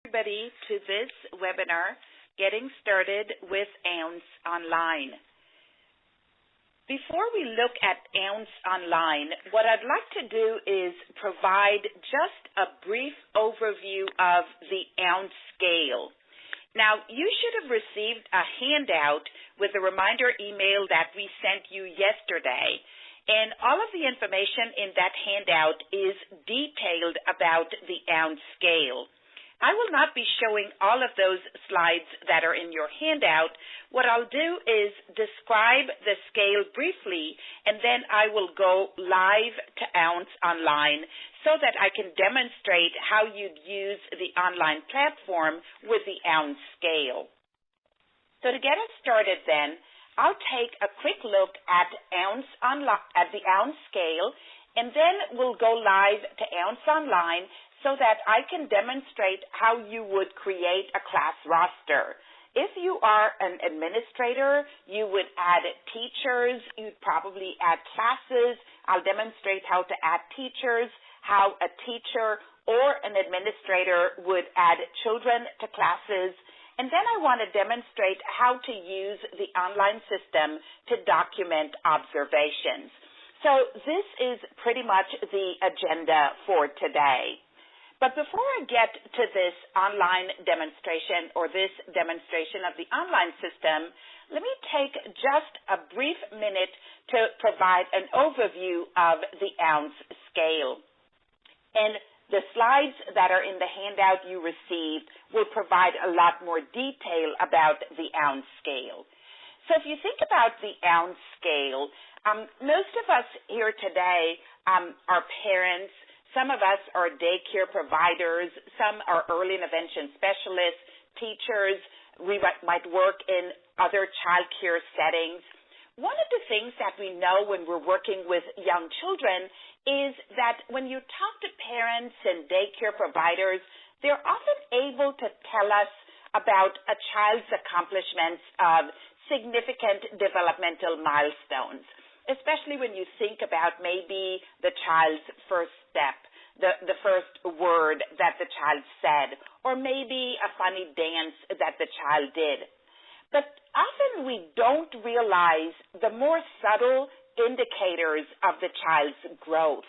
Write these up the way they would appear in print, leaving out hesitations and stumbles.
everybody to this webinar, Getting Started with OUNCE Online. Before we look at OUNCE Online, what I'd like to do is provide just a brief overview of the OUNCE scale. Now, you should have received a handout with a reminder email that we sent you yesterday, and all of the information in that handout is detailed about the OUNCE scale. I will not be showing all of those slides that are in your handout. What I'll do is describe the scale briefly, and then I will go live to OUNCE Online so that I can demonstrate how you'd use the online platform with the OUNCE scale. So to get us started then, I'll take a quick look at the OUNCE scale, and then we'll go live to OUNCE Online so that I can demonstrate how you would create a class roster. If you are an administrator, you would add teachers, you'd probably add classes. I'll demonstrate how to add teachers, how a teacher or an administrator would add children to classes. And then I want to demonstrate how to use the online system to document observations. So this is pretty much the agenda for today. But before I get to this online demonstration or this demonstration of the online system, let me take just a brief minute to provide an overview of the OUNCE scale. And the slides that are in the handout you received will provide a lot more detail about the OUNCE scale. So if you think about the OUNCE scale, most of us here today are parents. Some of us are daycare providers. Some are early intervention specialists, teachers. We might work in other child care settings. One of the things that we know when we're working with young children is that when you talk to parents and daycare providers, they're often able to tell us about a child's accomplishments of significant developmental milestones, especially when you think about maybe the child's first step, the first word that the child said, or maybe a funny dance that the child did. But often we don't realize the more subtle indicators of the child's growth.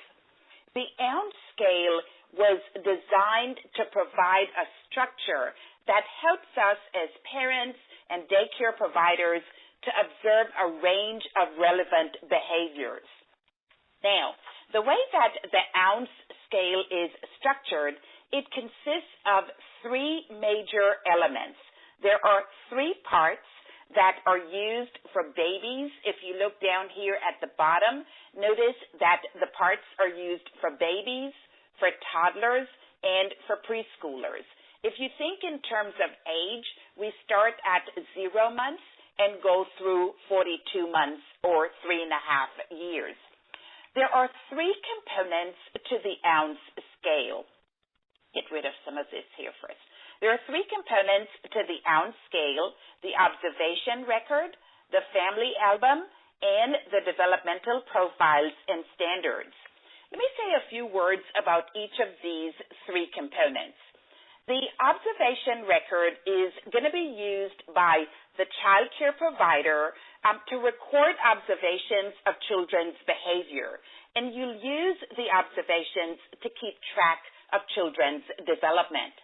The OUNCE scale was designed to provide a structure that helps us as parents and daycare providers to observe a range of relevant behaviors. Now, the way that the OUNCE scale is structured, it consists of three major elements. There are three parts that are used for babies. If you look down here at the bottom, notice that the parts are used for babies, for toddlers, and for preschoolers. If you think in terms of age, we start at 0 months and go through 42 months or 3.5 years. There are three components to the OUNCE scale. Get rid of some of this here first. There are three components to the OUNCE scale: the observation record, the family album, and the developmental profiles and standards. Let me say a few words about each of these three components. The observation record is going to be used by the child care provider to record observations of children's behavior. And you'll use the observations to keep track of children's development.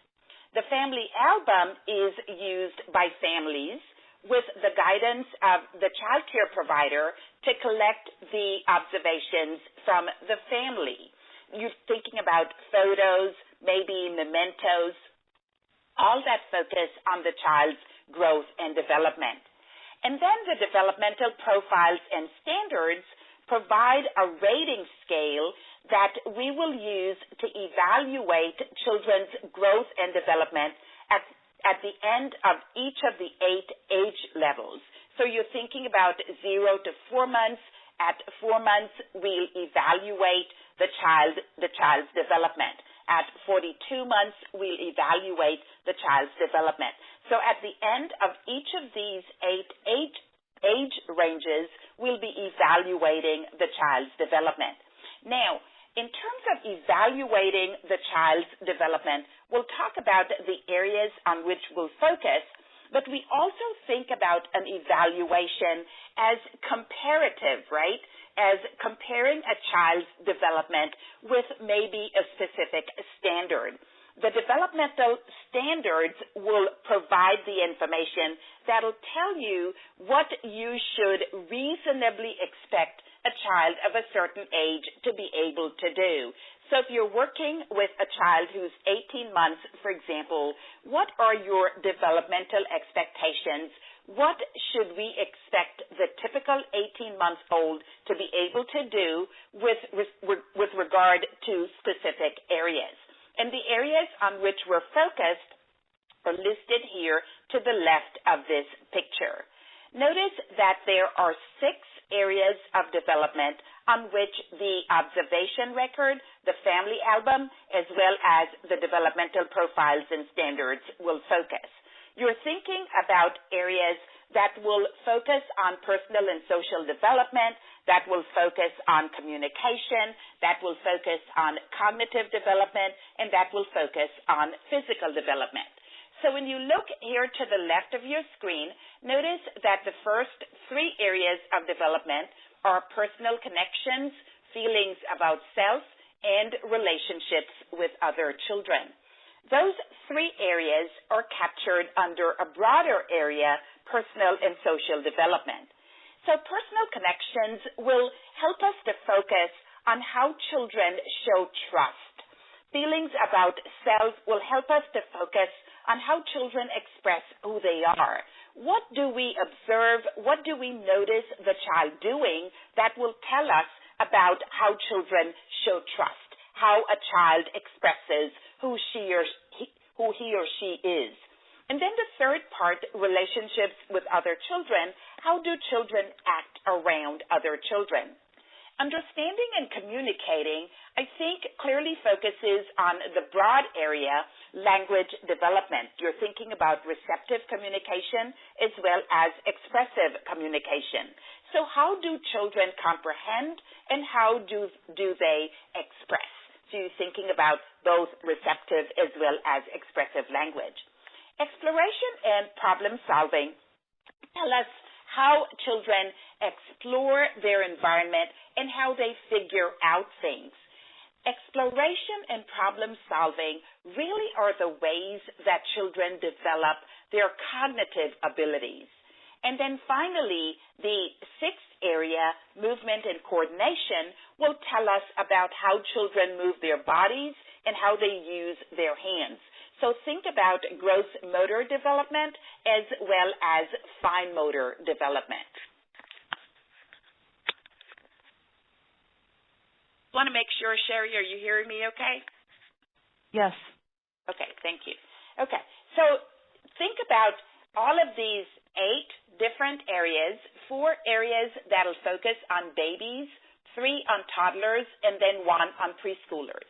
The family album is used by families with the guidance of the child care provider to collect the observations from the family. You're thinking about photos, maybe mementos, all that focus on the child's growth and development. And then the developmental profiles and standards provide a rating scale that we will use to evaluate children's growth and development at the end of each of the 8 age levels. So you're thinking about 0 to 4 months. At 4 months, we'll evaluate the child's development. At 42 months, we'll evaluate the child's development. So at the end of each of these 8 age ranges, we'll be evaluating the child's development. Now, In terms of evaluating the child's development, we'll talk about the areas on which we'll focus, but we also think about an evaluation as comparative, right? As comparing a child's development with maybe a specific standard. The developmental standards will provide the information that'll tell you what you should reasonably expect a child of a certain age to be able to do. So if you're working with a child who's 18 months, for example, what are your developmental expectations? What should we expect the typical 18-month-old to be able to do with regard to specific areas? And the areas on which we're focused are listed here to the left of this picture. Notice that there are 6 areas of development on which the observation record, the family album, as well as the developmental profiles and standards will focus. You're thinking about areas that will focus on personal and social development, that will focus on communication, that will focus on cognitive development, and that will focus on physical development. So when you look here to the left of your screen, notice that the first 3 areas of development are personal connections, feelings about self, and relationships with other children. Those 3 areas are captured under a broader area, personal and social development. So personal connections will help us to focus on how children show trust. Feelings about self will help us to focus on how children express who they are. What do we observe? What do we notice the child doing that will tell us about how children show trust, how a child expresses who he or she is? And then the third part, relationships with other children. How do children act around other children? Understanding and communicating, I think, clearly focuses on the broad area, language development. You're thinking about receptive communication as well as expressive communication. So how do children comprehend and how do they express? So you're thinking about both receptive as well as expressive language. Exploration and problem solving tell us how children explore their environment and how they figure out things. Exploration and problem solving really are the ways that children develop their cognitive abilities. And then finally, the 6th area, movement and coordination, will tell us about how children move their bodies and how they use their hands. So think about gross motor development as well as fine motor development. Want to make sure, Sherry, are you hearing me okay? Yes. Okay, thank you. Okay, so think about all of these 8 different areas, 4 areas that'll focus on babies, 3 on toddlers, and then 1 on preschoolers.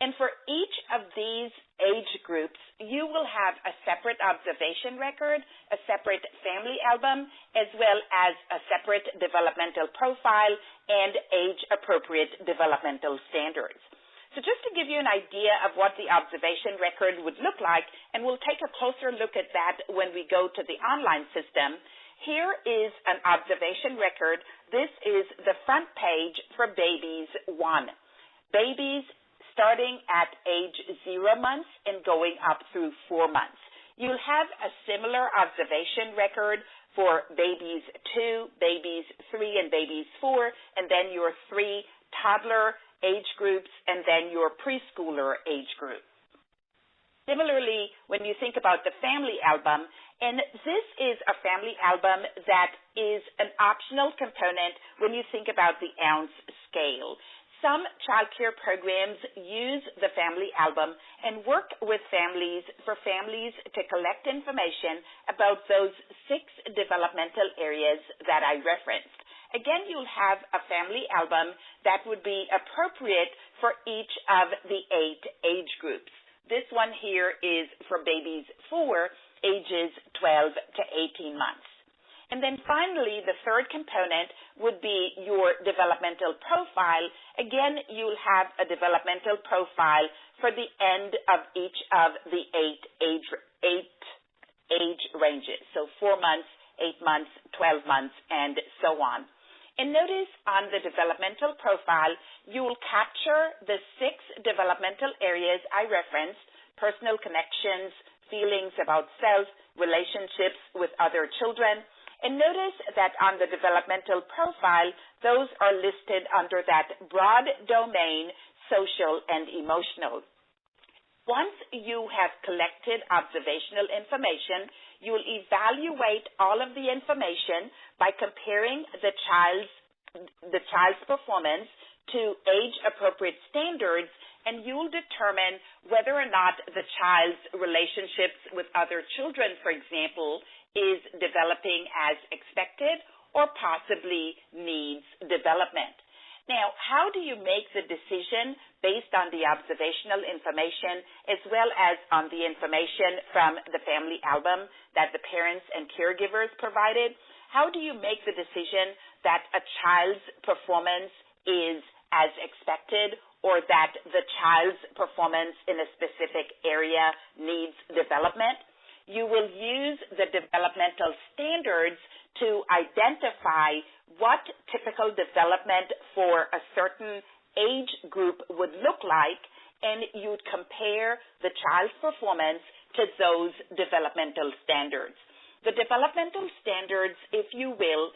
And for each of these age groups, you will have a separate observation record, a separate family album, as well as a separate developmental profile and age-appropriate developmental standards. So just to give you an idea of what the observation record would look like, and we'll take a closer look at that when we go to the online system, here is an observation record. This is the front page for babies 1. Babies starting at age 0 months and going up through 4 months. You'll have a similar observation record for babies 2, babies 3, and babies 4, and then your 3 toddler age groups, and then your preschooler age group. Similarly, when you think about the family album, and this is a family album that is an optional component when you think about the ounce scale. Some child care programs use the family album and work with families for families to collect information about those 6 developmental areas that I referenced. Again, you'll have a family album that would be appropriate for each of the 8 age groups. This one here is for babies 4, ages 12 to 18 months. And then finally, the third component would be your developmental profile. Again, you'll have a developmental profile for the end of each of the eight age ranges. So 4 months, 8 months, 12 months, and so on. And notice on the developmental profile, you will capture the 6 developmental areas I referenced: personal connections, feelings about self, relationships with other children. And notice that on the developmental profile, those are listed under that broad domain, social and emotional. Once you have collected observational information, you will evaluate all of the information by comparing the child's performance to age-appropriate standards, and you will determine whether or not the child's relationships with other children, for example, is developing as expected or possibly needs development. Now, how do you make the decision based on the observational information as well as on the information from the family album that the parents and caregivers provided? How do you make the decision that a child's performance is as expected or that the child's performance in a specific area needs development? You will use the developmental standards to identify what typical development for a certain age group would look like, and you'd compare the child's performance to those developmental standards. The developmental standards, if you will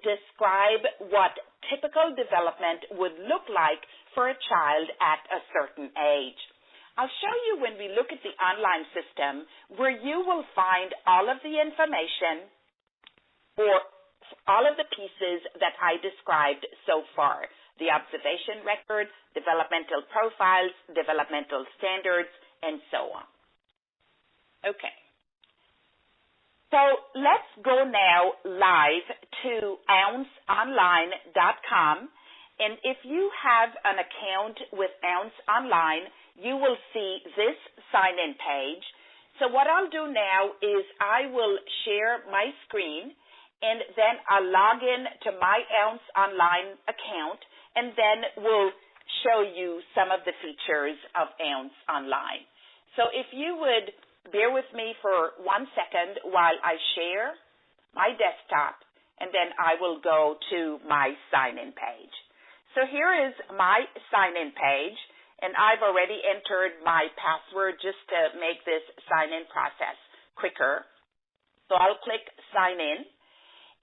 describe what typical development would look like for a child at a certain age. I'll show you when we look at the online system where you will find all of the information for all of the pieces that I described so far: the observation record, developmental profiles, developmental standards, and so on. Okay. So let's go now live to ounceonline.com. And if you have an account with Ounce Online, you will see this sign-in page. So what I'll do now is I will share my screen, and then I'll log in to my Ounce Online account, and then we'll show you some of the features of Ounce Online. So if you would bear with me for 1 second while I share my desktop, and then I will go to my sign-in page. So here is my sign-in page, and I've already entered my password just to make this sign-in process quicker. So I'll click Sign In,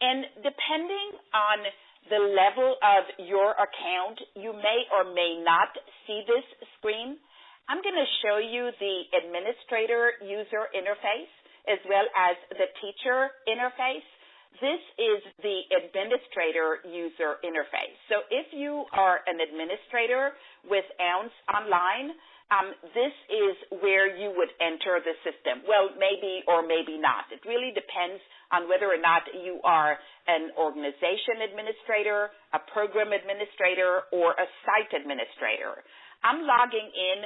and depending on the level of your account, you may or may not see this screen. I'm going to show you the administrator user interface as well as the teacher interface. This is the administrator user interface. So if you are an administrator with Ounce Online, this is where you would enter the system. Well, maybe or maybe not. It really depends on whether or not you are an organization administrator, a program administrator, or a site administrator. I'm logging in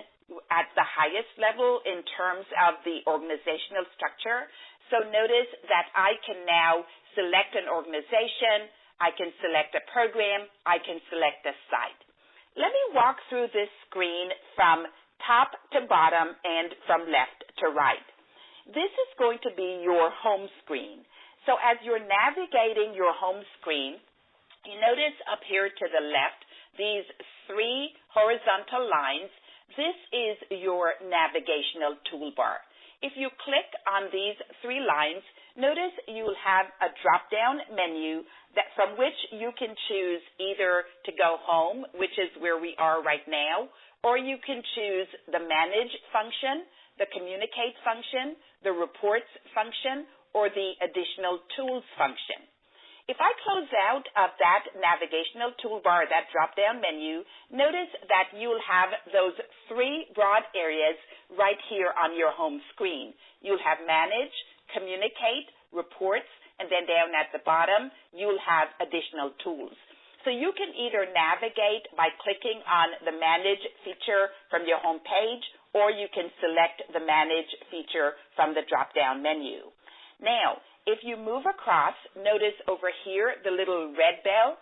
at the highest level in terms of the organizational structure. So notice that I can now select an organization, I can select a program, I can select a site. Let me walk through this screen from top to bottom and from left to right. This is going to be your home screen. So as you're navigating your home screen, you notice up here to the left these 3 horizontal lines. This is your navigational toolbar. If you click on these 3 lines, notice you'll have a drop-down menu from which you can choose either to go home, which is where we are right now, or you can choose the Manage function, the Communicate function, the Reports function, or the Additional Tools function. If I close out of that navigational toolbar, that drop-down menu, notice that you'll have those 3 broad areas right here on your home screen. You'll have Manage, Communicate, Reports, and then down at the bottom, you'll have Additional Tools. So you can either navigate by clicking on the Manage feature from your home page, or you can select the Manage feature from the drop-down menu. Now, if you move across, notice over here the little red bell.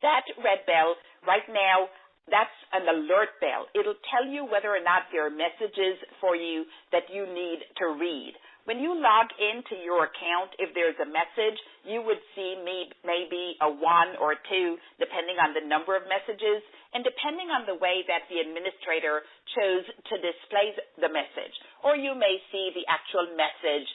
That red bell right now, that's an alert bell. It'll tell you whether or not there are messages for you that you need to read. When you log into your account, if there's a message, you would see maybe a 1 or 2, depending on the number of messages, and depending on the way that the administrator chose to display the message. Or you may see the actual message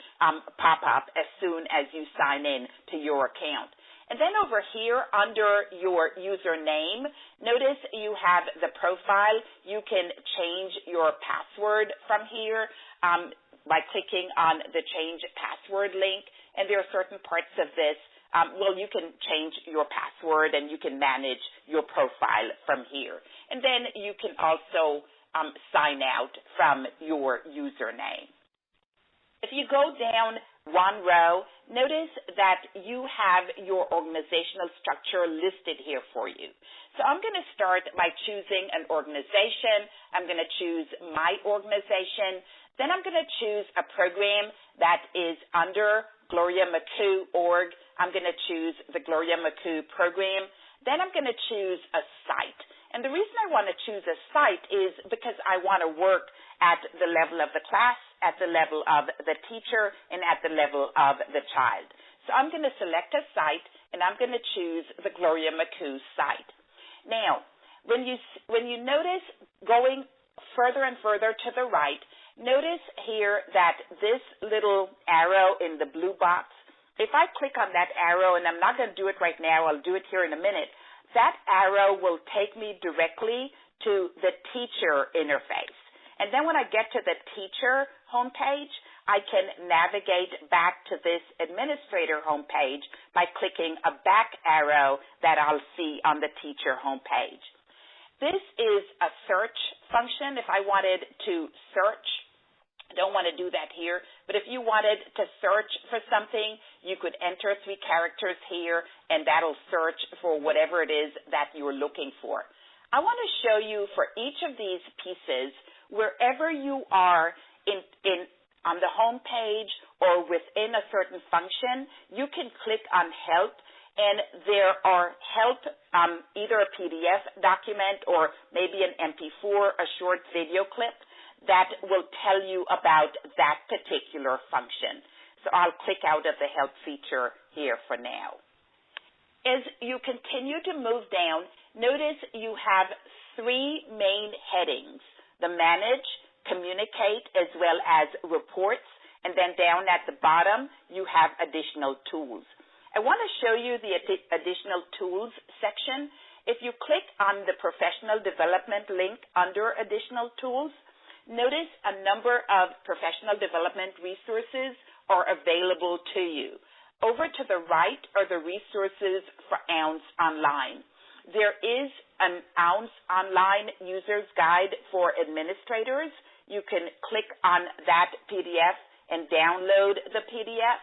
pop up as soon as you sign in to your account. And then over here under your username, notice you have the profile. You can change your password from here by clicking on the change password link. And there are certain parts of this. You can change your password and you can manage your profile from here. And then you can also sign out from your username. If you go down one row, notice that you have your organizational structure listed here for you. So I'm going to start by choosing an organization. I'm going to choose my organization. Then I'm going to choose a program that is under Gloria Maccow org. I'm going to choose the Gloria Maccow program. Then I'm going to choose a site. And the reason I want to choose a site is because I want to work at the level of the class, at the level of the teacher, and at the level of the child. So I'm going to select a site, and I'm going to choose the Gloria Maccow site. Now, when you notice going further and further to the right, notice here that this little arrow in the blue box, if I click on that arrow, and I'm not going to do it right now, I'll do it here in a minute, that arrow will take me directly to the teacher interface. And then when I get to the teacher homepage, I can navigate back to this administrator homepage by clicking a back arrow that I'll see on the teacher homepage. This is a search function. If I wanted to search, I don't want to do that here, but if you wanted to search for something, you could enter 3 characters here, and that'll search for whatever it is that you're looking for. I want to show you for each of these pieces, wherever you are on the home page or within a certain function, you can click on Help, and there are help, either a PDF document or maybe an MP4, a short video clip, that will tell you about that particular function. So I'll click out of the help feature here for now. As you continue to move down, notice you have 3 main headings: the Manage, Communicate, as well as Reports, and then down at the bottom, you have Additional Tools. I want to show you the Additional Tools section. If you click on the Professional Development link under Additional Tools, notice a number of professional development resources are available to you. Over to the right are the resources for OUNCE Online. There is an OUNCE Online User's Guide for Administrators. You can click on that PDF and download the PDF.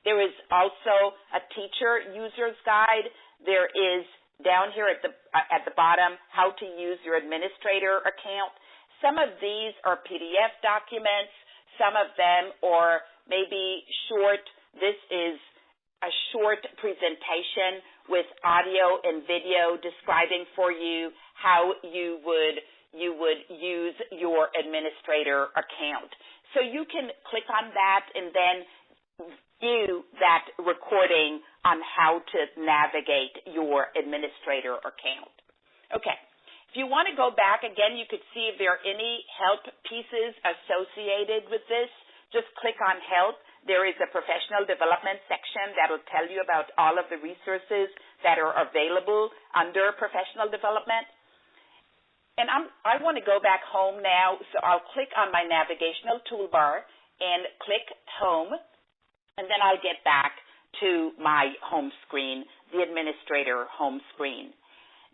There is also a Teacher User's Guide. There is down here at the bottom, how to use your administrator account. Some of these are PDF documents. Some of them are maybe short. This is a short presentation with audio and video describing for you how you would use your administrator account. So you can click on that and then view that recording on how to navigate your administrator account. Okay. If you want to go back, again, you could see if there are any help pieces associated with this. Just click on Help. There is a professional development section that will tell you about all of the resources that are available under professional development. And I want to go back home now, so I'll click on my navigational toolbar and click Home, and then I'll get back to my home screen, the administrator home screen.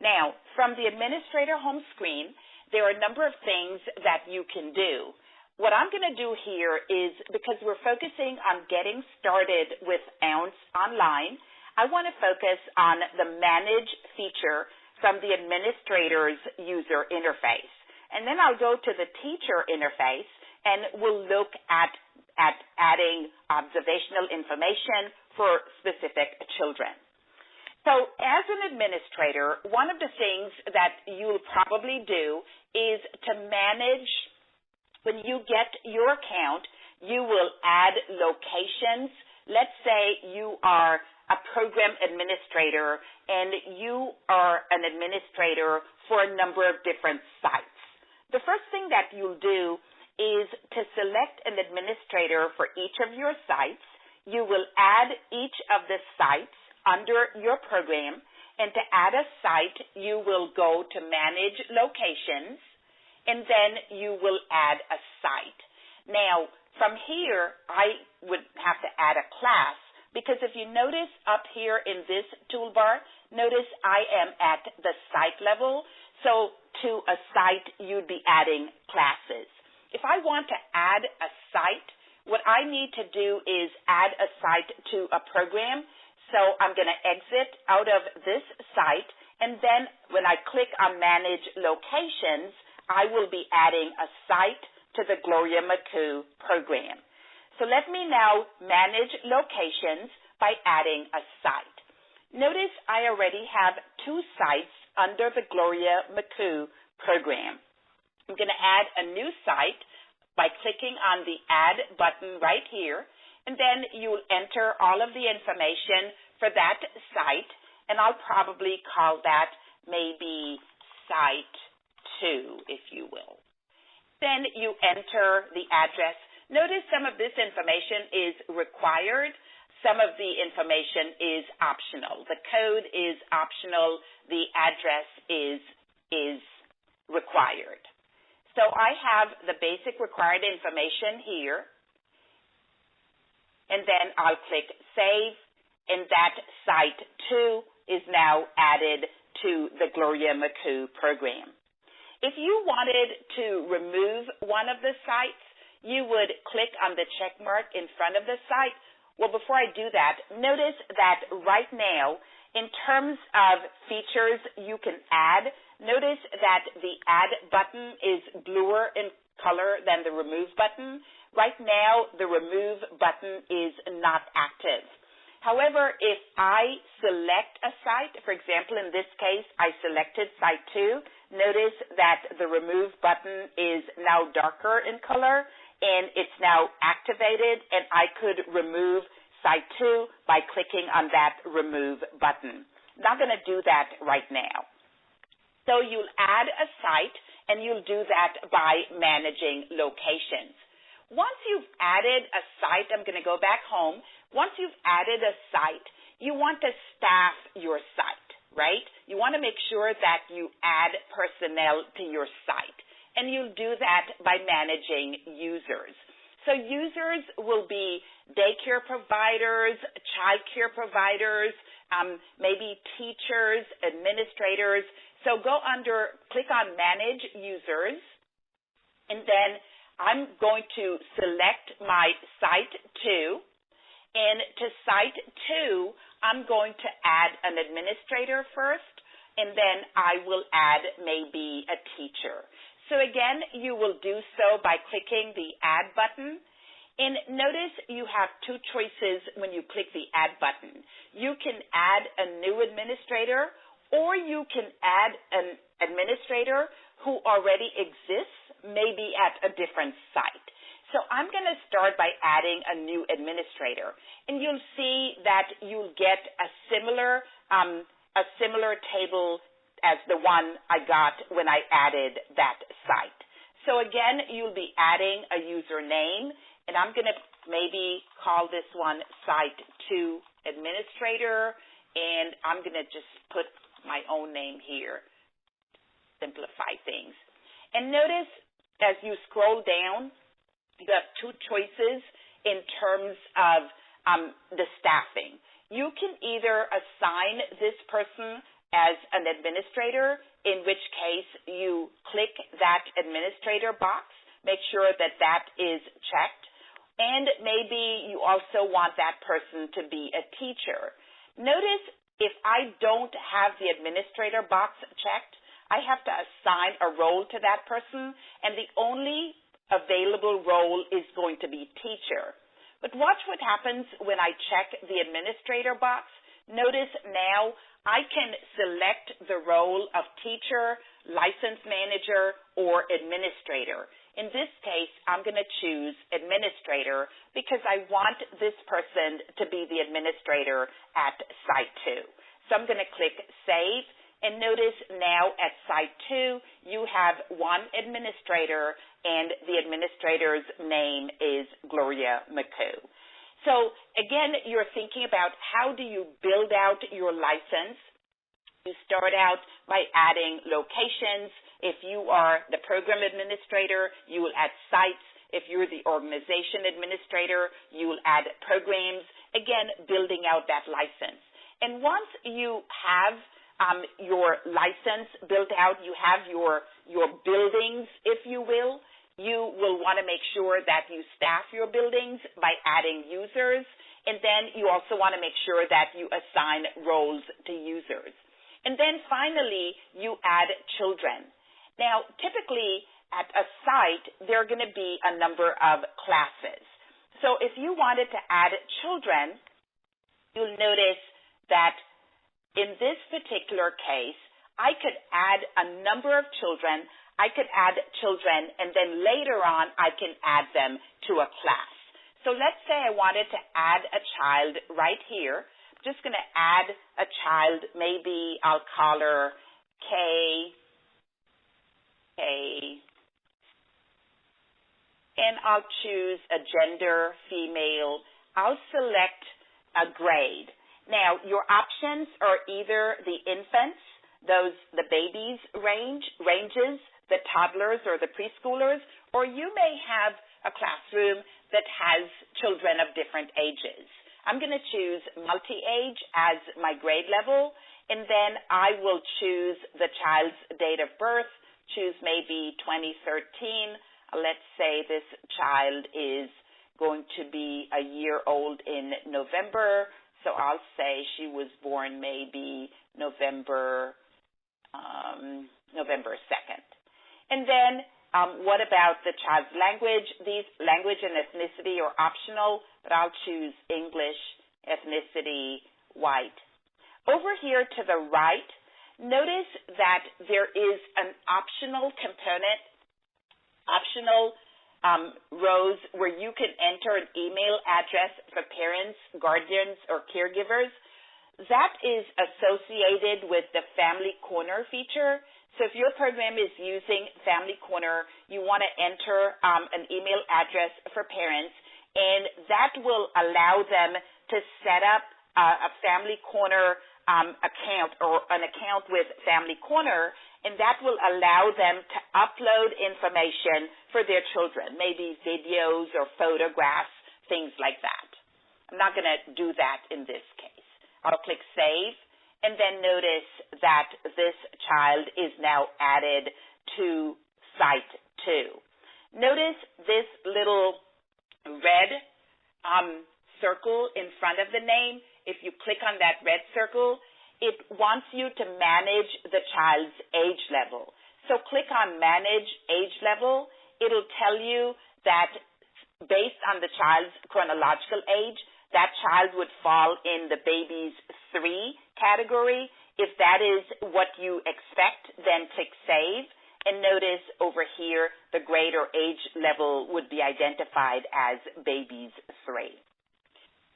Now, from the administrator home screen, there are a number of things that you can do. What I'm going to do here is, because we're focusing on getting started with OUNCE Online, I want to focus on the Manage feature from the administrator's user interface. And then I'll go to the teacher interface, and we'll look at at adding observational information for specific children. So as an administrator, one of the things that you'll probably do is to manage, when you get your account, you will add locations. Let's say you are a program administrator and you are an administrator for a number of different sites. The first thing that you'll do is to select an administrator for each of your sites. You will add each of the sites under your program, and to add a site, you will go to Manage Locations, and then you will add a site. Now, from here, I would have to add a class, because if you notice up here in this toolbar, notice I am at the site level, so to a site, you'd be adding classes. If I want to add a site, what I need to do is add a site to a program. So I'm going to exit out of this site, and then when I click on Manage Locations, I will be adding a site to the Gloria Maccow program. So let me now manage locations by adding a site. Notice I already have 2 sites under the Gloria Maccow program. I'm going to add a new site by clicking on the Add button right here, and then you'll enter all of the information for that site, and I'll probably call that maybe Site 2, if you will. Then you enter the address. Notice some of this information is required. Some of the information is optional. The code is optional. The address is required. So I have the basic required information here, and then I'll click Save, and that Site 2 is now added to the Gloria Maccow program. If you wanted to remove one of the sites, you would click on the check mark in front of the site. Well, before I do that, notice that right now, in terms of features you can add, notice that the Add button is bluer in color than the Remove button. Right now, the Remove button is not active. However, if I select a site, for example, in this case, I selected Site 2, notice that the Remove button is now darker in color, and it's now activated, and I could remove Site 2 by clicking on that Remove button. I'm not going to do that right now. So you'll add a site, and you'll do that by managing locations. Once you've added a site, I'm going to go back home. Once you've added a site, you want to staff your site, right? You want to make sure that you add personnel to your site, and you'll do that by managing users. So users will be daycare providers, child care providers, maybe teachers, administrators. So go under, click on Manage Users, and then I'm going to select my Site 2, and to Site 2, I'm going to add an administrator first, and then I will add maybe a teacher. So again, you will do so by clicking the Add button, and notice you have 2 choices when you click the Add button. You can add a new administrator, or you can add an administrator who already exists, maybe at a different site. So I'm going to start by adding a new administrator, and you'll see that you'll get a similar table as the one I got when I added that site. So again, you'll be adding a username, and I'm going to maybe call this one Site 2 Administrator, and I'm going to just put my own name here, simplify things. And notice as you scroll down, you have 2 choices in terms of the staffing. You can either assign this person as an administrator, in which case you click that administrator box, make sure that that is checked, and maybe you also want that person to be a teacher. Notice if I don't have the administrator box checked, I have to assign a role to that person, and the only available role is going to be teacher. But watch what happens when I check the administrator box. Notice now I can select the role of teacher, license manager, or administrator. In this case, I'm going to choose administrator because I want this person to be the administrator at Site 2. So I'm going to click Save, and notice now at Site 2, you have one administrator, and the administrator's name is Gloria Maccow. So again, you're thinking about how do you build out your license. You start out by adding locations. If you are the program administrator, you will add sites. If you're the organization administrator, you will add programs. Again, building out that license. And once you have your license built out, you have your buildings, if you will want to make sure that you staff your buildings by adding users, and then you also want to make sure that you assign roles to users. And then finally, you add children. Now, typically at a site, there are going to be a number of classes. So if you wanted to add children, you'll notice that in this particular case, I could add a number of children. I could add children, and then later on, I can add them to a class. So let's say I wanted to add a child right here. I'm just going to add a child. Maybe I'll call her K, and I'll choose a gender, female. I'll select a grade. Now, your options are either the infants, the babies ranges, the toddlers or the preschoolers, or you may have a classroom that has children of different ages. I'm going to choose multi-age as my grade level, and then I will choose the child's date of birth, choose maybe 2013. Let's say this child is going to be a year old in November, so I'll say she was born maybe November 2nd. And then what about the child's language? These language and ethnicity are optional, but I'll choose English, ethnicity, white. Over here to the right, notice that there is an optional component, rows where you can enter an email address for parents, guardians, or caregivers. That is associated with the Family Corner feature. So if your program is using Family Corner, you want to enter an email address for parents, and that will allow them to set up a Family Corner account or an account with Family Corner, and that will allow them to upload information for their children, maybe videos or photographs, things like that. I'm not going to do that in this case. I'll click Save, and then notice that this child is now added to Site 2. Notice this little red circle in front of the name. If you click on that red circle, it wants you to manage the child's age level. So click on Manage Age Level. It'll tell you that based on the child's chronological age, that child would fall in the baby's 3 category. If that is what you expect, then click Save. And notice over here, the grade or age level would be identified as baby's 3.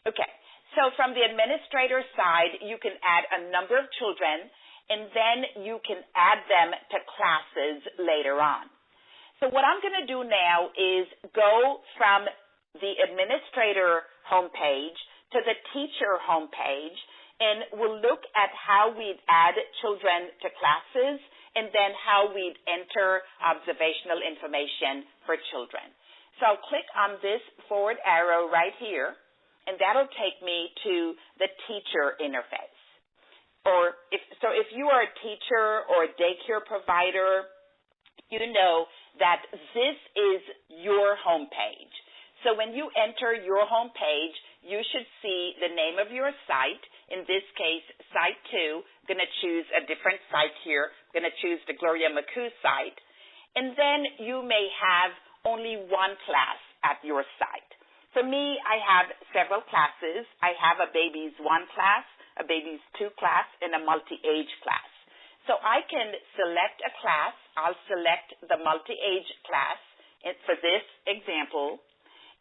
Okay. So from the administrator side, you can add a number of children, and then you can add them to classes later on. So what I'm going to do now is go from the administrator homepage to the teacher homepage, and we'll look at how we'd add children to classes and then how we'd enter observational information for children. So I'll click on this forward arrow right here, and that'll take me to the teacher interface. If you are a teacher or a daycare provider, you know that this is your homepage. So when you enter your homepage, you should see the name of your site, in this case, Site 2. I'm going to choose a different site here. I'm going to choose the Gloria Maccow site. And then you may have only one class at your site. For me, I have several classes. I have a babies 1 class, a babies 2 class, and a multi-age class. So I can select a class. I'll select the multi-age class for this example.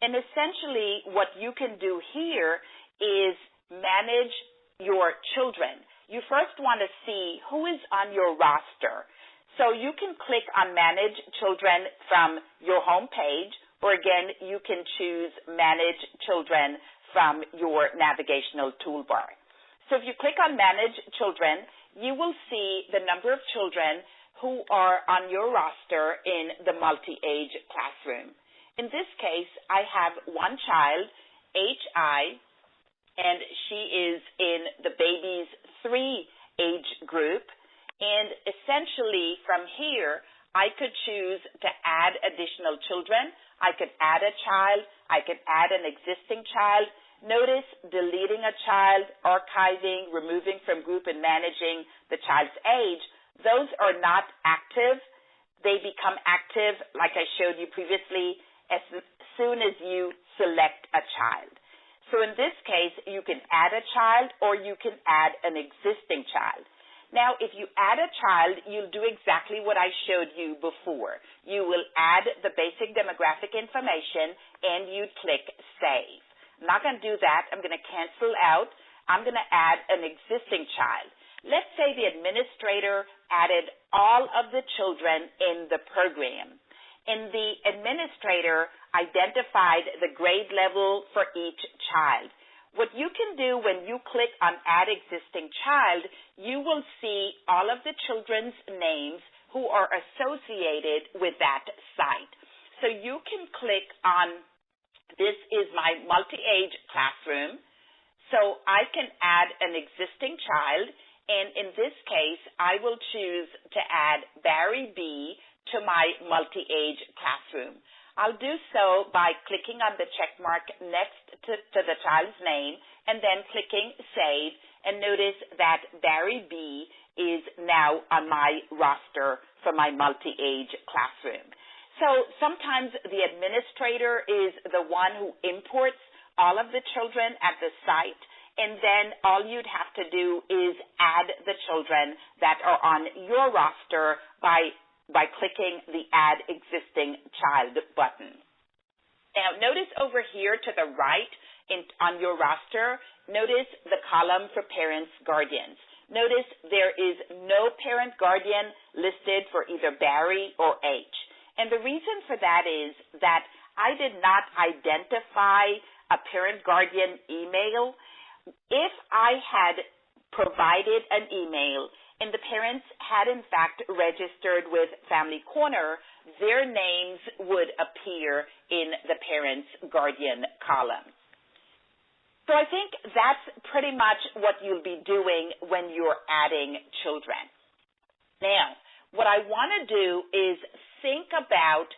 And essentially what you can do here is manage your children. You first want to see who is on your roster. So you can click on Manage Children from your home page, or again, you can choose Manage Children from your navigational toolbar. So if you click on Manage Children, you will see the number of children who are on your roster in the multi-age classroom. In this case, I have one child, HI, and she is in the babies 3 age group. And essentially from here, I could choose to add additional children. I could add a child. I could add an existing child. Notice deleting a child, archiving, removing from group, and managing the child's age. Those are not active. They become active, like I showed you previously, as soon as you select a child. So in this case, you can add a child or you can add an existing child. Now, if you add a child, you'll do exactly what I showed you before. You will add the basic demographic information and you click Save. I'm not going to do that. I'm going to cancel out. I'm going to add an existing child. Let's say the administrator added all of the children in the program, and the administrator identified the grade level for each child. What you can do when you click on Add Existing Child, you will see all of the children's names who are associated with that site. So you can click on, this is my multi-age classroom, so I can add an existing child, and in this case, I will choose to add Barry B. to my multi-age classroom. I'll do so by clicking on the check mark next to the child's name and then clicking Save, and notice that Barry B. is now on my roster for my multi-age classroom. So sometimes the administrator is the one who imports all of the children at the site, and then all you'd have to do is add the children that are on your roster by clicking the Add Existing Child button. Now, notice over here to the right on your roster, notice the column for parents, guardians. Notice there is no parent guardian listed for either Barry or H. And the reason for that is that I did not identify a parent guardian email. If I had provided an email and the parents had in fact registered with Family Corner, their names would appear in the parents guardian column. So I think that's pretty much what you'll be doing when you're adding children. Now, what I want to do is think about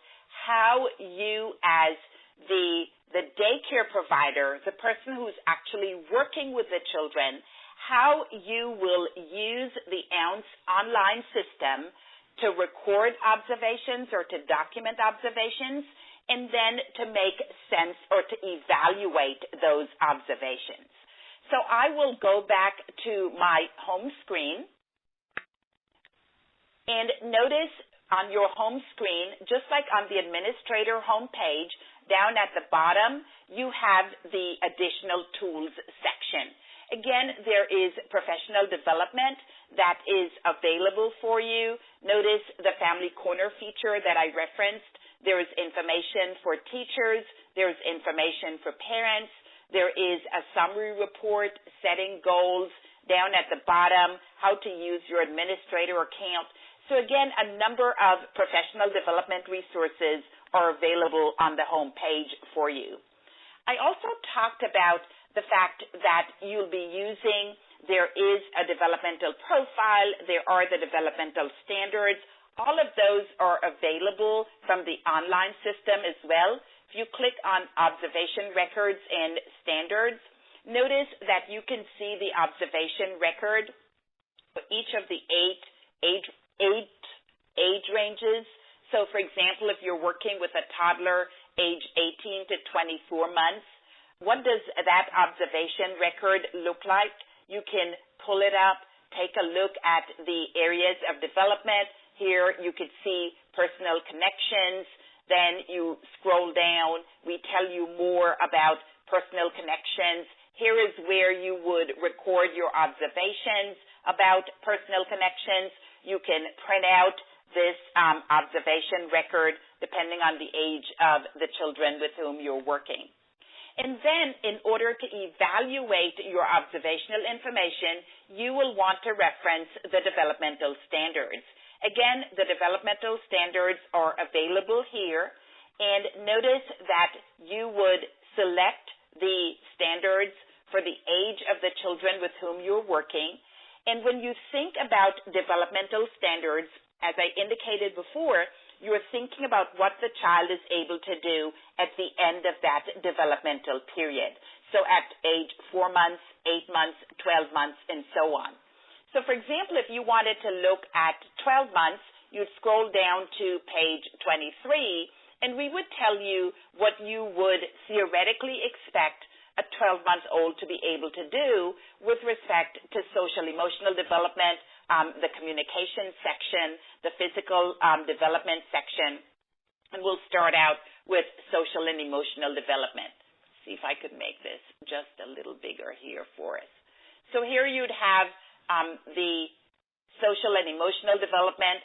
how you as the daycare provider, the person who's actually working with the children, how you will use the OUNCE online system to record observations or to document observations, and then to make sense or to evaluate those observations. So I will go back to my home screen, and notice on your home screen, just like on the administrator homepage, down at the bottom, you have the additional tools section. Again, there is professional development that is available for you. Notice the Family Corner feature that I referenced. There is information for teachers. There's information for parents. There is a summary report, setting goals. Down at the bottom, how to use your administrator account. So again, a number of professional development resources are available on the home page for you. I also talked about the fact that you'll be using, there is a developmental profile, there are the developmental standards. All of those are available from the online system as well. If you click on observation records and standards, notice that you can see the observation record for each of the eight age ranges. So, for example, if you're working with a toddler age 18 to 24 months, what does that observation record look like? You can pull it up, take a look at the areas of development. Here you could see personal connections. Then you scroll down. We tell you more about personal connections. Here is where you would record your observations about personal connections. You can print out this observation record depending on the age of the children with whom you're working. And then in order to evaluate your observational information, you will want to reference the developmental standards. Again, the developmental standards are available here, and notice that you would select the standards for the age of the children with whom you're working. And when you think about developmental standards, as I indicated before, you're thinking about what the child is able to do at the end of that developmental period. So at age 4 months, 8 months, 12 months, and so on. So, for example, if you wanted to look at 12 months, you'd scroll down to page 23, and we would tell you what you would theoretically expect a 12-month-old to be able to do with respect to social-emotional development, the communication section, the physical development section, and we'll start out with social and emotional development. See if I could make this just a little bigger here for us. So here you'd have the social and emotional development.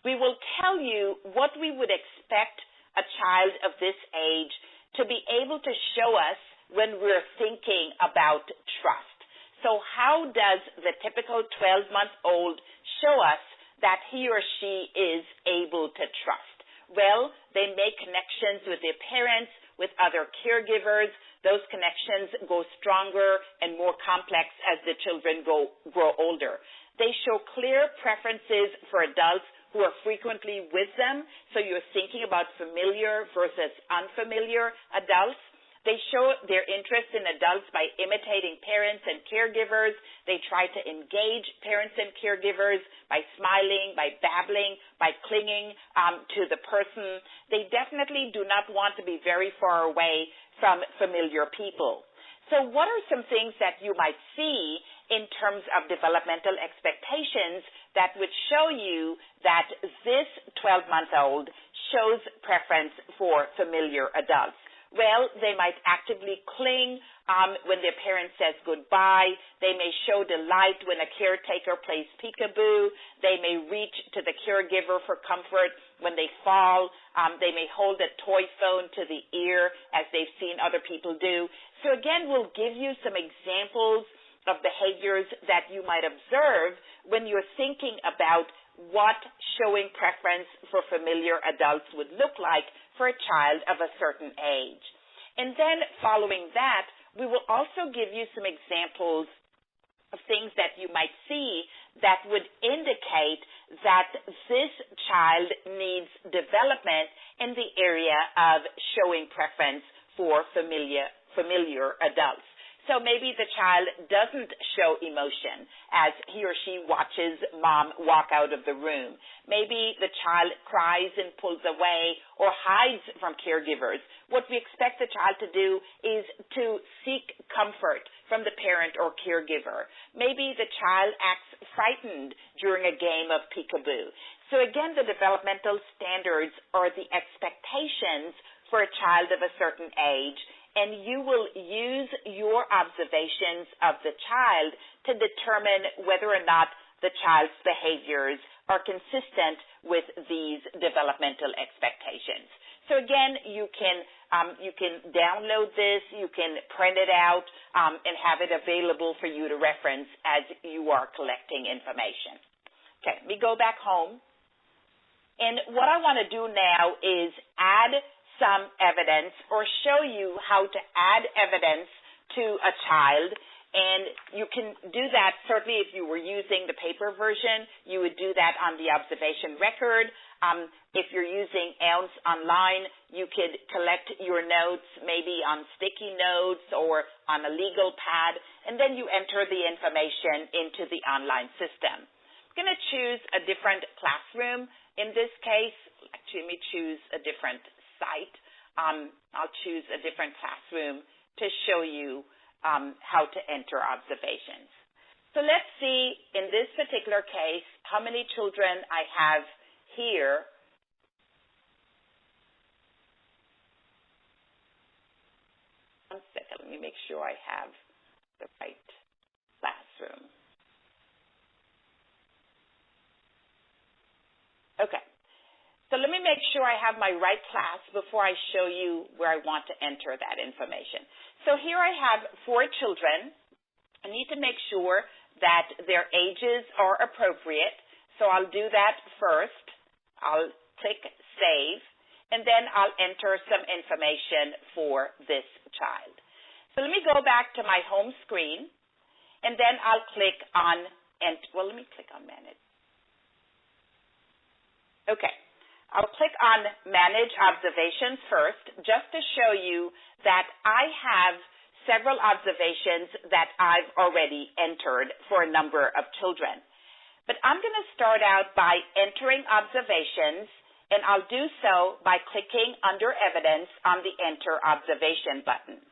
We will tell you what we would expect a child of this age to be able to show us when we're thinking about trust. So how does the typical 12-month-old show us that he or she is able to trust? Well, they make connections with their parents, with other caregivers. Those connections go stronger and more complex as the children grow older. They show clear preferences for adults who are frequently with them. So you're thinking about familiar versus unfamiliar adults. They show their interest in adults by imitating parents and caregivers. They try to engage parents and caregivers by smiling, by babbling, by clinging to the person. They definitely do not want to be very far away from familiar people. So what are some things that you might see in terms of developmental expectations that would show you that this 12-month-old shows preference for familiar adults? Well, they might actively cling when their parent says goodbye. They may show delight when a caretaker plays peekaboo. They may reach to the caregiver for comfort when they fall. They may hold a toy phone to the ear as they've seen other people do. So again, we'll give you some examples of behaviors that you might observe when you're thinking about what showing preference for familiar adults would look like for a child of a certain age. And then following that, we will also give you some examples of things that you might see that would indicate that this child needs development in the area of showing preference for familiar adults. So maybe the child doesn't show emotion as he or she watches mom walk out of the room. Maybe the child cries and pulls away or hides from caregivers. What we expect the child to do is to seek comfort from the parent or caregiver. Maybe the child acts frightened during a game of peekaboo. So again, the developmental standards are the expectations for a child of a certain age, and you will use your observations of the child to determine whether or not the child's behaviors are consistent with these developmental expectations. So again, you can download this, you can print it out, and have it available for you to reference as you are collecting information. Okay, let me go back home. And what I want to do now is add some evidence or show you how to add evidence to a child. And you can do that certainly if you were using the paper version. You would do that on the observation record. If you're using EOUNS online, you could collect your notes maybe on sticky notes or on a legal pad, and then you enter the information into the online system. I'm going to choose a different classroom In this case, actually, let me choose a different site. I'll choose a different classroom to show you how to enter observations. So let's see, in this particular case, how many children I have here. One second, let me make sure I have the right classroom. Okay, so let me make sure I have my right class before I show you where I want to enter that information. So here I have 4 children. I need to make sure that their ages are appropriate, so I'll do that first. I'll click Save, and then I'll enter some information for this child. So let me go back to my home screen, and then I'll click on, let me click on Manage. Okay, I'll click on Manage Observations first, just to show you that I have several observations that I've already entered for a number of children. But I'm going to start out by entering observations, and I'll do so by clicking under Evidence on the Enter Observation button.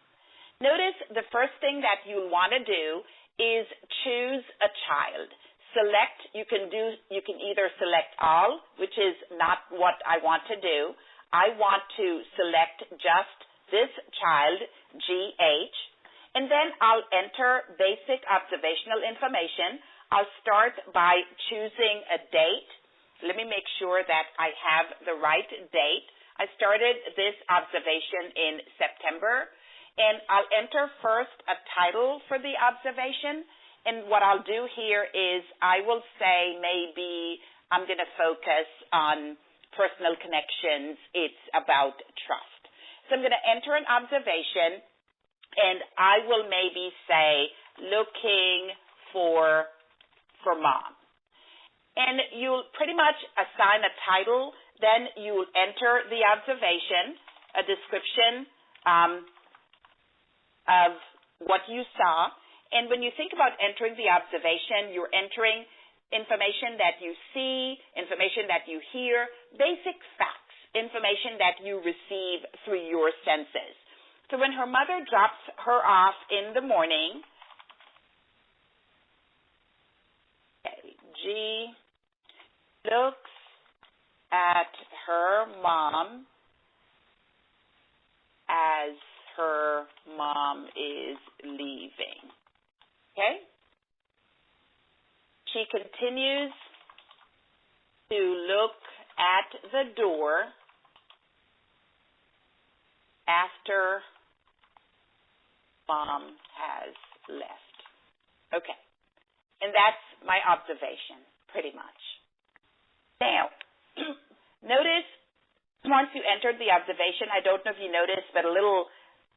Notice the first thing that you'll want to do is choose a child. Select, you can either select all, which is not what I want to do. I want to select just this child, GH, and then I'll enter basic observational information. I'll start by choosing a date. Let me make sure that I have the right date. I started this observation in September, and I'll enter first a title for the observation. And what I'll do here is I will say maybe I'm going to focus on personal connections. It's about trust. So I'm going to enter an observation, and I will maybe say looking for mom. And you'll pretty much assign a title, then you'll enter the observation, a description of what you saw. And when you think about entering the observation, you're entering information that you see, information that you hear, basic facts, information that you receive through your senses. So when her mother drops her off in the morning, G looks at her mom as her mom is leaving. Okay? She continues to look at the door after mom has left. Okay. And that's my observation, pretty much. Now, notice once you entered the observation, I don't know if you noticed, but a little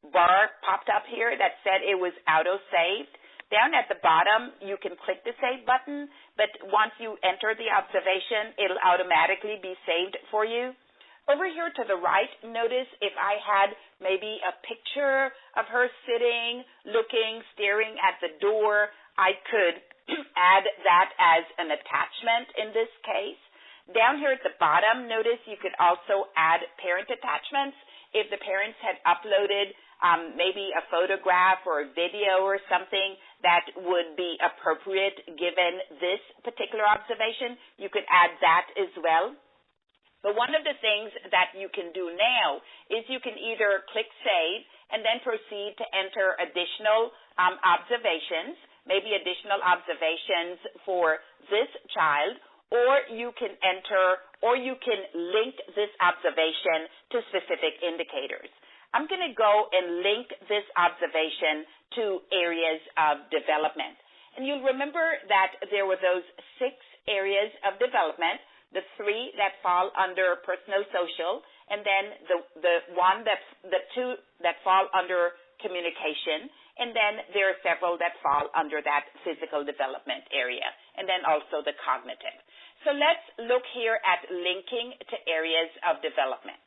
bar popped up here that said it was auto-saved. Down at the bottom, you can click the Save button, but once you enter the observation, it'll automatically be saved for you. Over here to the right, notice if I had maybe a picture of her sitting, looking, staring at the door, I could add that as an attachment in this case. Down here at the bottom, notice you could also add parent attachments. If the parents had uploaded maybe a photograph or a video or something that would be appropriate given this particular observation, you could add that as well. But one of the things that you can do now is you can either click Save and then proceed to enter additional observations, maybe additional observations for this child, or you can enter, or you can link this observation to specific indicators. I'm going to go and link this observation to areas of development. And you'll remember that there were those 6 areas of development, the 3 that fall under personal social, and then the 2 that fall under communication, and then there are several that fall under that physical development area, and then also the cognitive. So let's look here at linking to areas of development.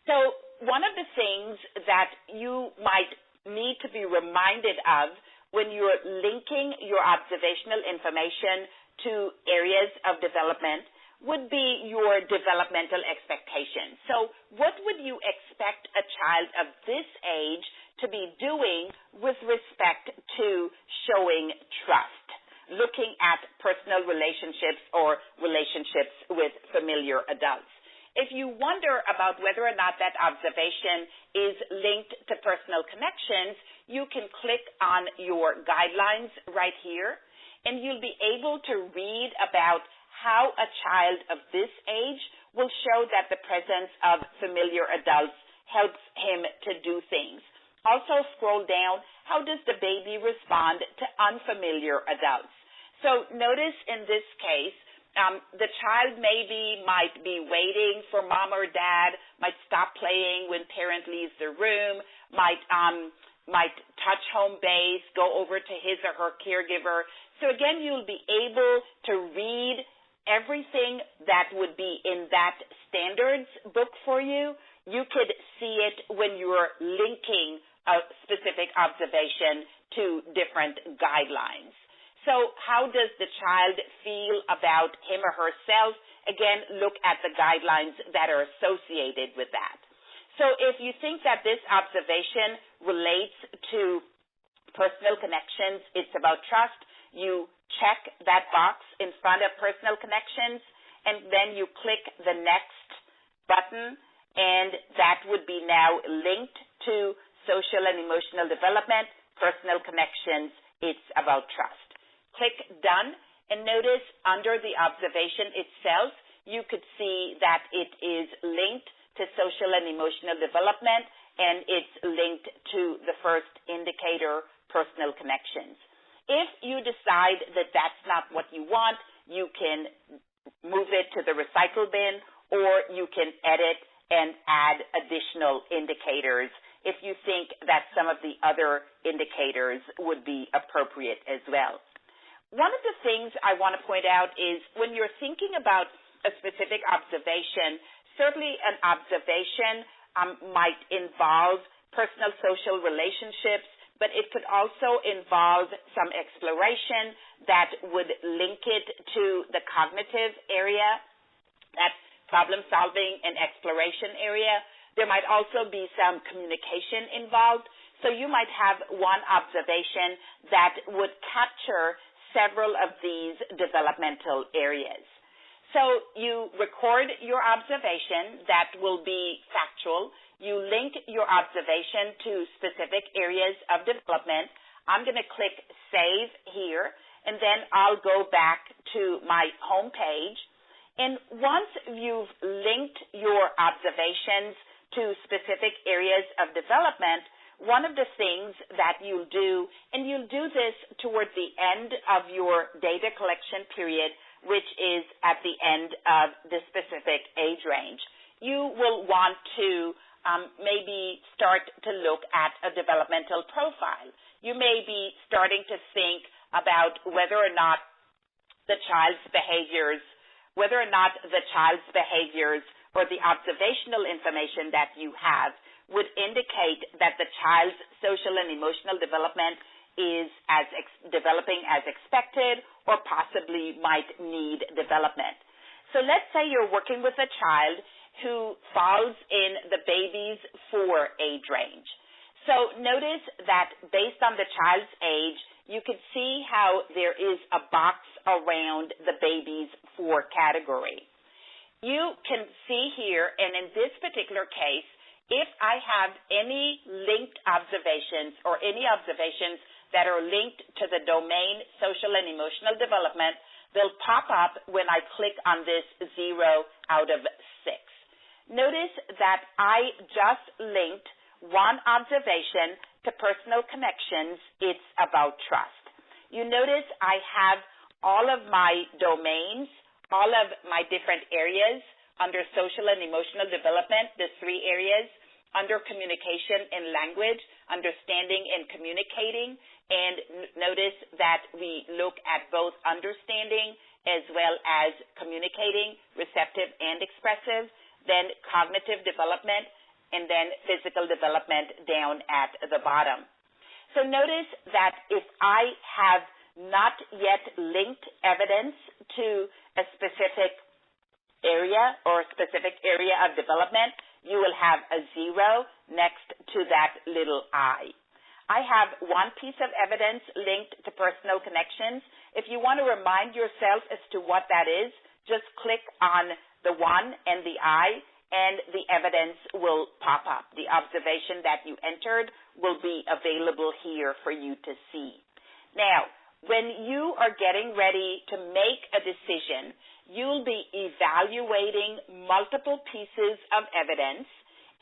So one of the things that you might need to be reminded of when you're linking your observational information to areas of development, would be your developmental expectations. So what would you expect a child of this age to be doing with respect to showing trust, looking at personal relationships or relationships with familiar adults? If you wonder about whether or not that observation is linked to personal connections, you can click on your guidelines right here, and you'll be able to read about how a child of this age will show that the presence of familiar adults helps him to do things. Also scroll down, how does the baby respond to unfamiliar adults? So notice in this case, the child might be waiting for mom or dad, might stop playing when parent leaves the room, might touch home base, go over to his or her caregiver. So again, you'll be able to read everything that would be in that standards book for you. You could see it when you're linking a specific observation to different guidelines. So how does the child feel about him or herself? Again, look at the guidelines that are associated with that. So if you think that this observation relates to personal connections, it's about trust, you check that box in front of personal connections, and then you click the next button, and that would be now linked to social and emotional development, personal connections, it's about trust. Click Done, and notice under the observation itself, you could see that it is linked to social and emotional development, and it's linked to the first indicator, personal connections. If you decide that that's not what you want, you can move it to the recycle bin, or you can edit and add additional indicators if you think that some of the other indicators would be appropriate as well. One of the things I want to point out is when you're thinking about a specific observation, certainly an observation might involve personal social relationships, but it could also involve some exploration that would link it to the cognitive area, that problem-solving and exploration area. There might also be some communication involved. So you might have one observation that would capture several of these developmental areas. So you record your observation that will be factual. You link your observation to specific areas of development. I'm going to click Save here, and then I'll go back to my home page. And once you've linked your observations to specific areas of development, one of the things that you'll do, and you'll do this toward the end of your data collection period, which is at the end of the specific age range, you will want to maybe start to look at a developmental profile. You may be starting to think about whether or not the child's behaviors or the observational information that you have would indicate that the child's social and emotional development is developing as expected or possibly might need development. So let's say you're working with a child who falls in the baby's 4 age range. So notice that based on the child's age, you can see how there is a box around the baby's 4 category. You can see here, and in this particular case, if I have any linked observations or any observations that are linked to the domain social and emotional development, they'll pop up when I click on this 0 out of 6. Notice that I just linked one observation to personal connections. It's about trust. You notice I have all of my domains, all of my different areas under social and emotional development, the 3 areas, under communication and language, understanding and communicating, and notice that we look at both understanding as well as communicating, receptive and expressive, then cognitive development, and then physical development down at the bottom. So notice that if I have not yet linked evidence to a specific area or specific area of development, you will have a 0 next to that little I. I have one piece of evidence linked to personal connections. If you want to remind yourself as to what that is, just click on the 1 and the I, and the evidence will pop up. The observation that you entered will be available here for you to see. Now, when you are getting ready to make a decision, you'll be evaluating multiple pieces of evidence,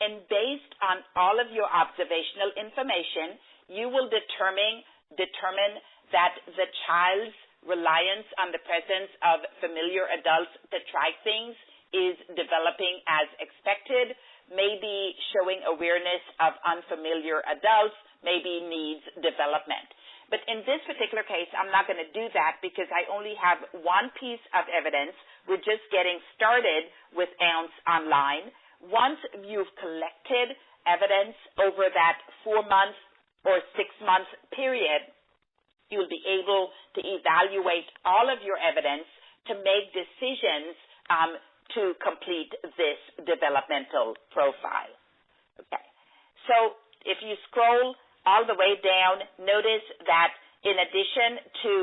and based on all of your observational information, you will determine that the child's reliance on the presence of familiar adults to try things is developing as expected, maybe showing awareness of unfamiliar adults, maybe needs development. But in this particular case, I'm not going to do that because I only have one piece of evidence. We're just getting started with OUNCE Online. Once you've collected evidence over that 4 months or 6 months period, you'll be able to evaluate all of your evidence to make decisions to complete this developmental profile. Okay. So if you scroll all the way down, notice that in addition to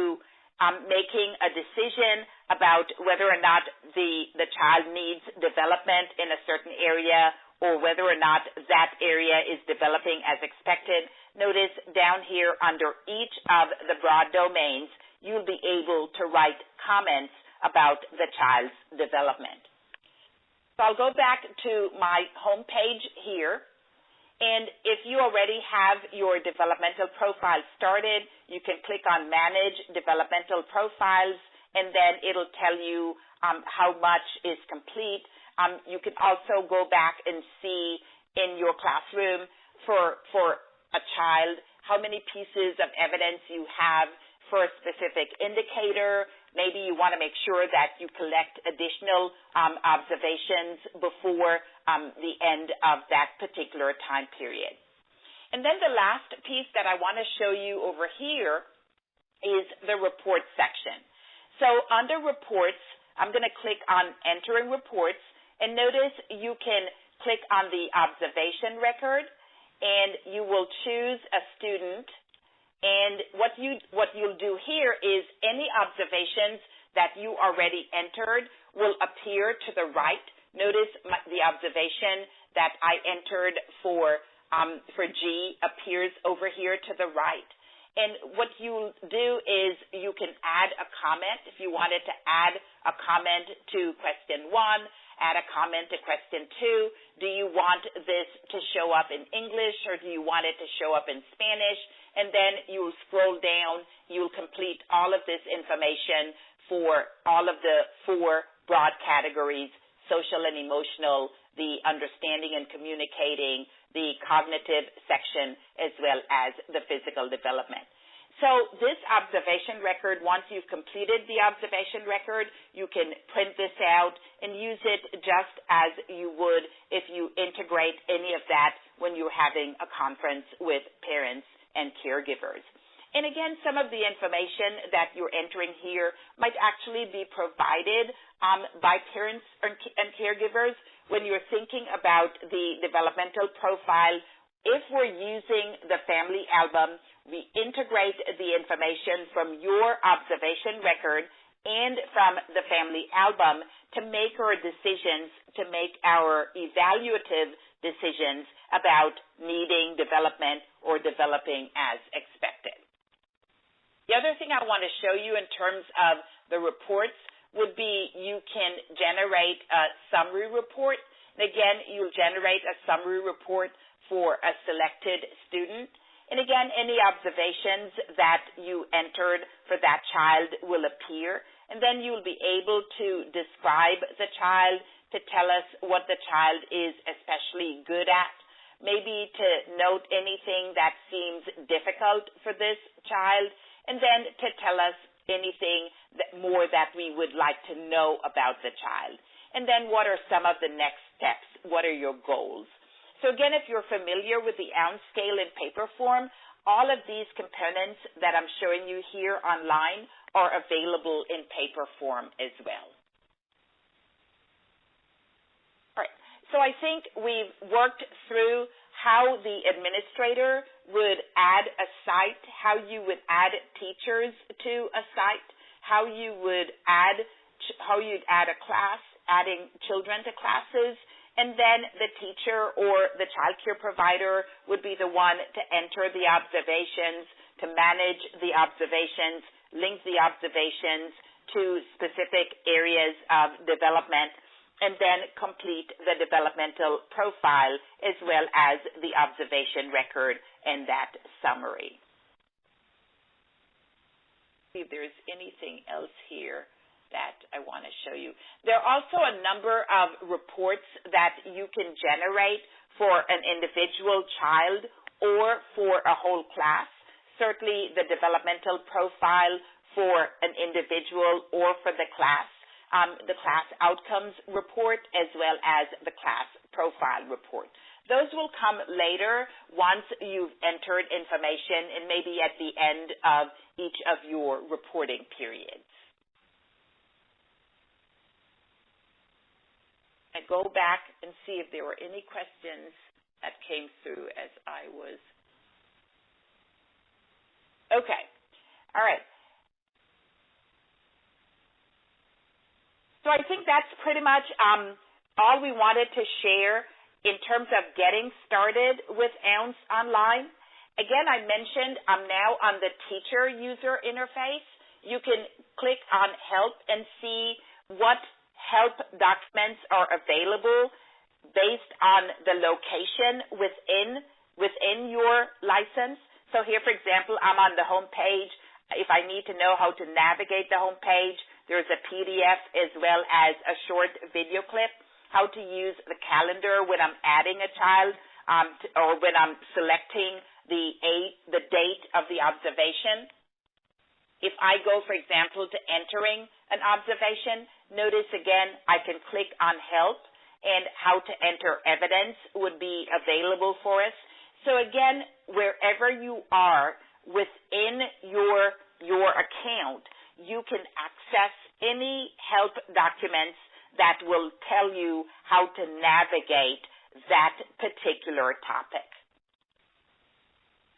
making a decision about whether or not the child needs development in a certain area or whether or not that area is developing as expected, notice down here under each of the broad domains, you'll be able to write comments about the child's development. So I'll go back to my home page here. And if you already have your developmental profile started, you can click on Manage Developmental Profiles, and then it'll tell you how much is complete. You can also go back and see in your classroom for a child how many pieces of evidence you have for a specific indicator. Maybe you want to make sure that you collect additional observations before the end of that particular time period. And then the last piece that I want to show you over here is the report section. So under reports, I'm going to click on entering reports, and notice you can click on the observation record, and you will choose a student. And what you'll do here is any observations that you already entered will appear to the right. Notice the observation that I entered for G appears over here to the right. And what you do is you can add a comment. If you wanted to add a comment to question 1, add a comment to question 2. Do you want this to show up in English or do you want it to show up in Spanish? And then you'll scroll down. You'll complete all of this information for all of the 4 broad categories: social and emotional, the understanding and communicating, the cognitive section, as well as the physical development. So this observation record, once you've completed the observation record, you can print this out and use it just as you would if you integrate any of that when you're having a conference with parents and caregivers. And again, some of the information that you're entering here might actually be provided by parents and caregivers when you're thinking about the developmental profile. If we're using the family album, we integrate the information from your observation record and from the family album to make our decisions, to make our evaluative decisions about needing development or developing as expected. The other thing I want to show you in terms of the reports would be you can generate a summary report. And again, you'll generate a summary report for a selected student. And again, any observations that you entered for that child will appear. And then you'll be able to describe the child, to tell us what the child is especially good at, maybe to note anything that seems difficult for this child, and then to tell us anything more that we would like to know about the child. And then what are some of the next steps? What are your goals? So again, if you're familiar with the OUNCE scale in paper form, all of these components that I'm showing you here online are available in paper form as well. So I think we've worked through how the administrator would add a site, how you would add teachers to a site, how you'd add a class, adding children to classes, and then the teacher or the child care provider would be the one to enter the observations, to manage the observations, link the observations to specific areas of development, and then complete the developmental profile as well as the observation record and that summary. See if there's anything else here that I want to show you. There are also a number of reports that you can generate for an individual child or for a whole class. Certainly the developmental profile for an individual or for the class outcomes report, as well as the class profile report. Those will come later once you've entered information and maybe at the end of each of your reporting periods. I go back and see if there were any questions that came through as I was. Okay. All right. So I think that's pretty much all we wanted to share in terms of getting started with OUNCE Online. Again, I mentioned I'm now on the teacher user interface. You can click on Help and see what help documents are available based on the location within your license. So here, for example, I'm on the home page. If I need to know how to navigate the home page, there's a PDF as well as a short video clip, how to use the calendar when I'm adding a child or when I'm selecting the date of the observation. If I go, for example, to entering an observation, notice again I can click on Help, and how to enter evidence would be available for us. So again, wherever you are within your account, you can access any help documents that will tell you how to navigate that particular topic.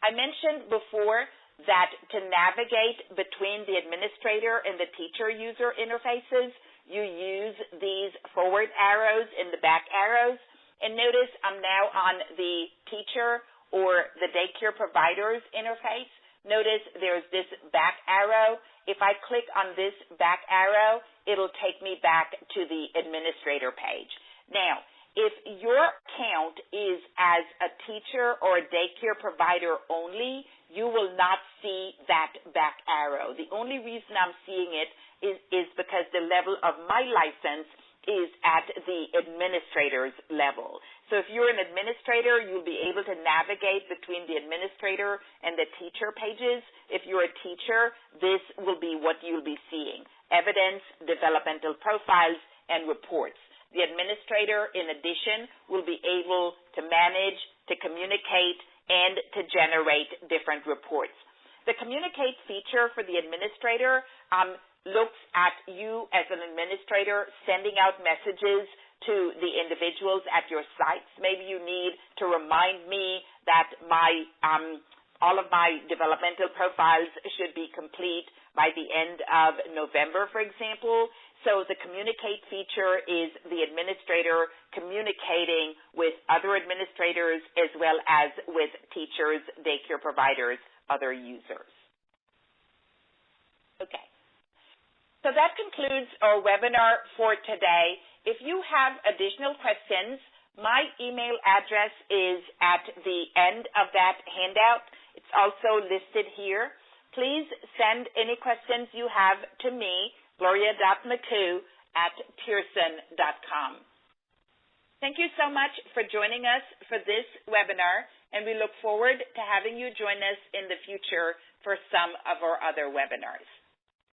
I mentioned before that to navigate between the administrator and the teacher user interfaces, you use these forward arrows and the back arrows. And notice I'm now on the teacher or the daycare provider's interface. Notice there's this back arrow. If I click on this back arrow, it'll take me back to the administrator page. Now, if your account is as a teacher or a daycare provider only, you will not see that back arrow. The only reason I'm seeing it is because the level of my license is at the administrator's level. So if you're an administrator, you'll be able to navigate between the administrator and the teacher pages. If you're a teacher, this will be what you'll be seeing: evidence, developmental profiles, and reports. The administrator, in addition, will be able to manage, to communicate, and to generate different reports. The communicate feature for the administrator looks at you as an administrator sending out messages to the individuals at your sites. Maybe you need to remind me that all of my developmental profiles should be complete by the end of November, for example. So the communicate feature is the administrator communicating with other administrators as well as with teachers, daycare providers, other users. Okay. So that concludes our webinar for today. If you have additional questions, my email address is at the end of that handout. It's also listed here. Please send any questions you have to me, gloria.maccow@pearson.com. Thank you so much for joining us for this webinar, and we look forward to having you join us in the future for some of our other webinars.